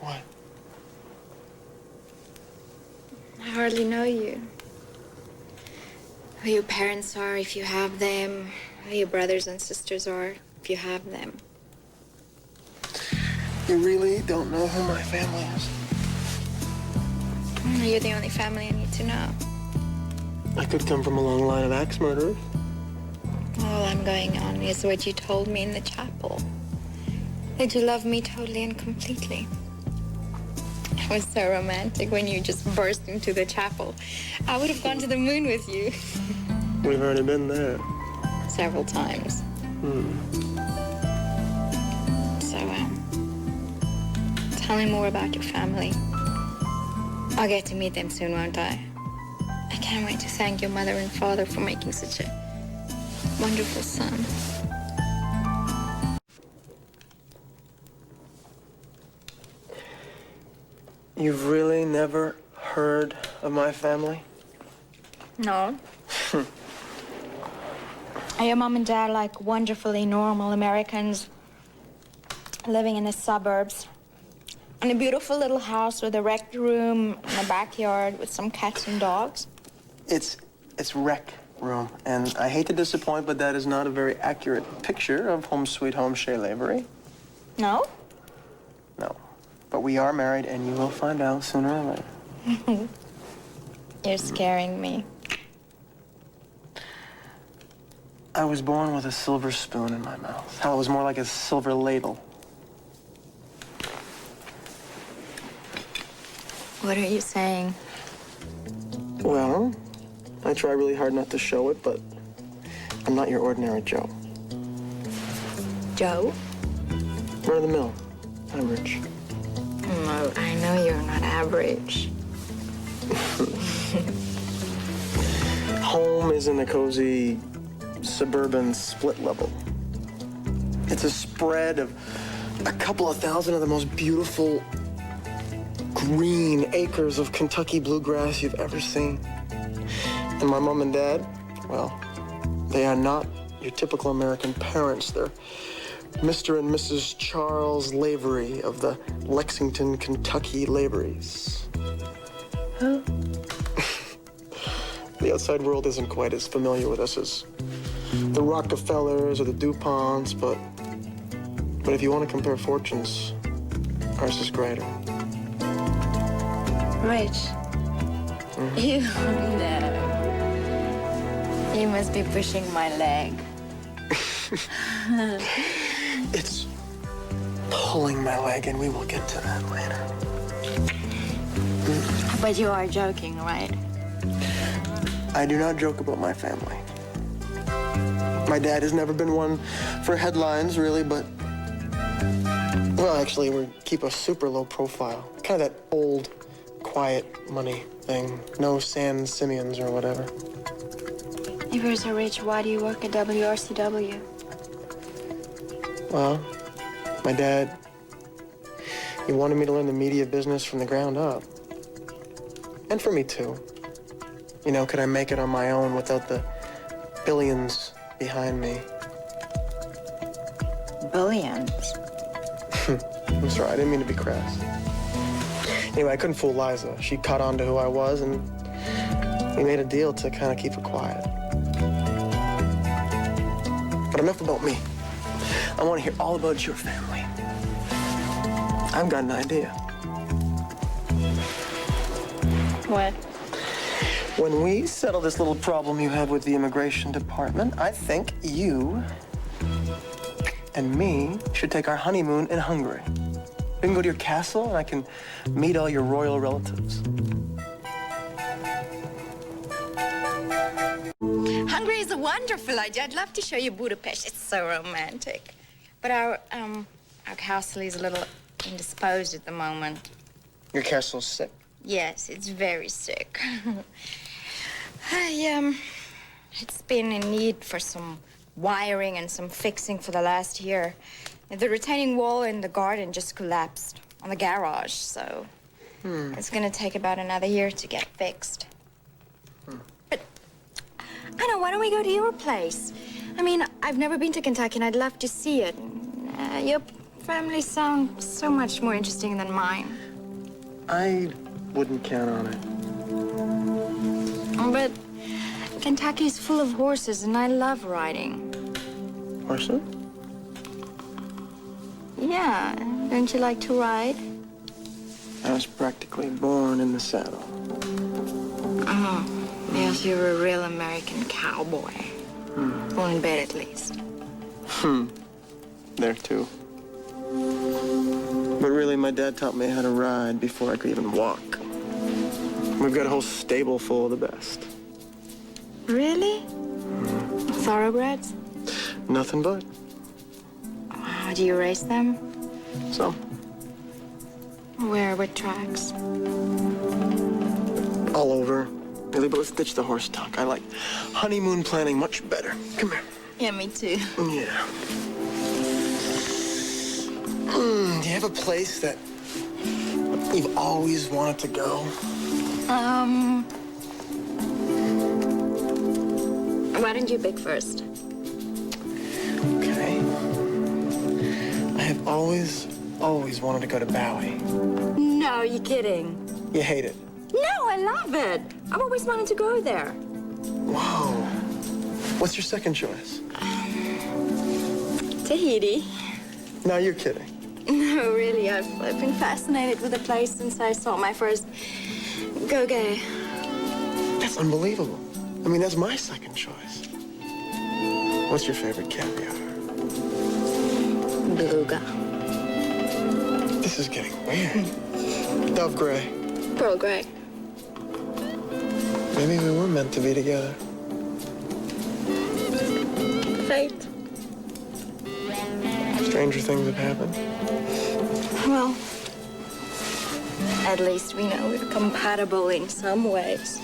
What? I hardly know you. Who your parents are, if you have them. Who your brothers and sisters are, if you have them. You really don't know who my family is? You're the only family I need to know. I could come from a long line of axe murderers. All I'm going on is what you told me in the chapel. That you love me totally and completely. It was so romantic when you just burst into the chapel. I would have gone to the moon with you. We've already been there. Several times. So, tell me more about your family. I'll get to meet them soon, won't I? I can't wait to thank your mother and father for making such a wonderful son. You've really never heard of my family? No. Are your mom and dad like wonderfully normal Americans living in the suburbs? In a beautiful little house with a rec room and a backyard with some cats and dogs? It's rec room, and I hate to disappoint, but that is not a very accurate picture of Home Sweet Home Chez Lavery. No? No. But we are married, and you will find out sooner or later. You're scaring me. I was born with a silver spoon in my mouth. Hell, it was more like a silver ladle. What are you saying? Well, I try really hard not to show it, but I'm not your ordinary Joe. Joe? Run of the mill. Average. No, I know you're not average. Home is in a cozy suburban split level. It's a spread of a couple of thousand of the most beautiful green acres of Kentucky bluegrass you've ever seen. And my mom and dad, well, they are not your typical American parents. They're Mr. and Mrs. Charles Lavery of the Lexington, Kentucky Laverys. Who? The outside world isn't quite as familiar with us as the Rockefellers or the DuPonts, but if you want to compare fortunes, ours is greater. Rich. You know. You must be pushing my leg. It's pulling my leg, and we will get to that later. But you are joking, right? I do not joke about my family. My dad has never been one for headlines, really, but... Well, actually, we keep a super low profile. Kind of that old, quiet money thing. No San Simeons or whatever. If you're so rich, why do you work at WRCW? Well, my dad, he wanted me to learn the media business from the ground up. And for me, too. You know, could I make it on my own without the billions behind me? Billions? I'm sorry, I didn't mean to be crass. Anyway, I couldn't fool Liza. She caught on to who I was, and we made a deal to kind of keep it quiet. But enough about me. I want to hear all about your family. I've got an idea. What? When we settle this little problem you have with the immigration department, I think you and me should take our honeymoon in Hungary. We can go to your castle, and I can meet all your royal relatives. Hungary is a wonderful idea. I'd love to show you Budapest. It's so romantic. But our castle is a little indisposed at the moment. Your castle's sick? Yes, it's very sick. It's been in need for some wiring and some fixing for the last year. The retaining wall in the garden just collapsed on the garage, so it's gonna take about another year to get fixed. But, I know, why don't we go to your place? I mean, I've never been to Kentucky, and I'd love to see it. Your families sound so much more interesting than mine. I wouldn't count on it. But Kentucky's full of horses, and I love riding. Horses? Yeah, don't you like to ride? I was practically born in the saddle. Oh, yes, you're a real American cowboy. Born in bed, at least. There, too. But really, my dad taught me how to ride before I could even walk. We've got a whole stable full of the best. Really? Thoroughbreds? Nothing but. Wow, do you race them? Some. Where? What tracks? All over. Really, but let's ditch the horse talk. I like honeymoon planning much better. Come here. Yeah, me too. Yeah. Do you have a place that you've always wanted to go? Why don't you pick first? Okay. I have always wanted to go to Bowie. No, you're kidding. You hate it? No, I love it. I've always wanted to go there. Whoa. What's your second choice? Tahiti. No, you're kidding. No, really, I've been fascinated with the place since I saw my first go-gay. That's unbelievable. I mean, that's my second choice. What's your favorite caviar? Beluga. This is getting weird. Dove gray. Pearl gray. Maybe we were meant to be together. Fate. Stranger things have happened. Well, at least we know we're compatible in some ways.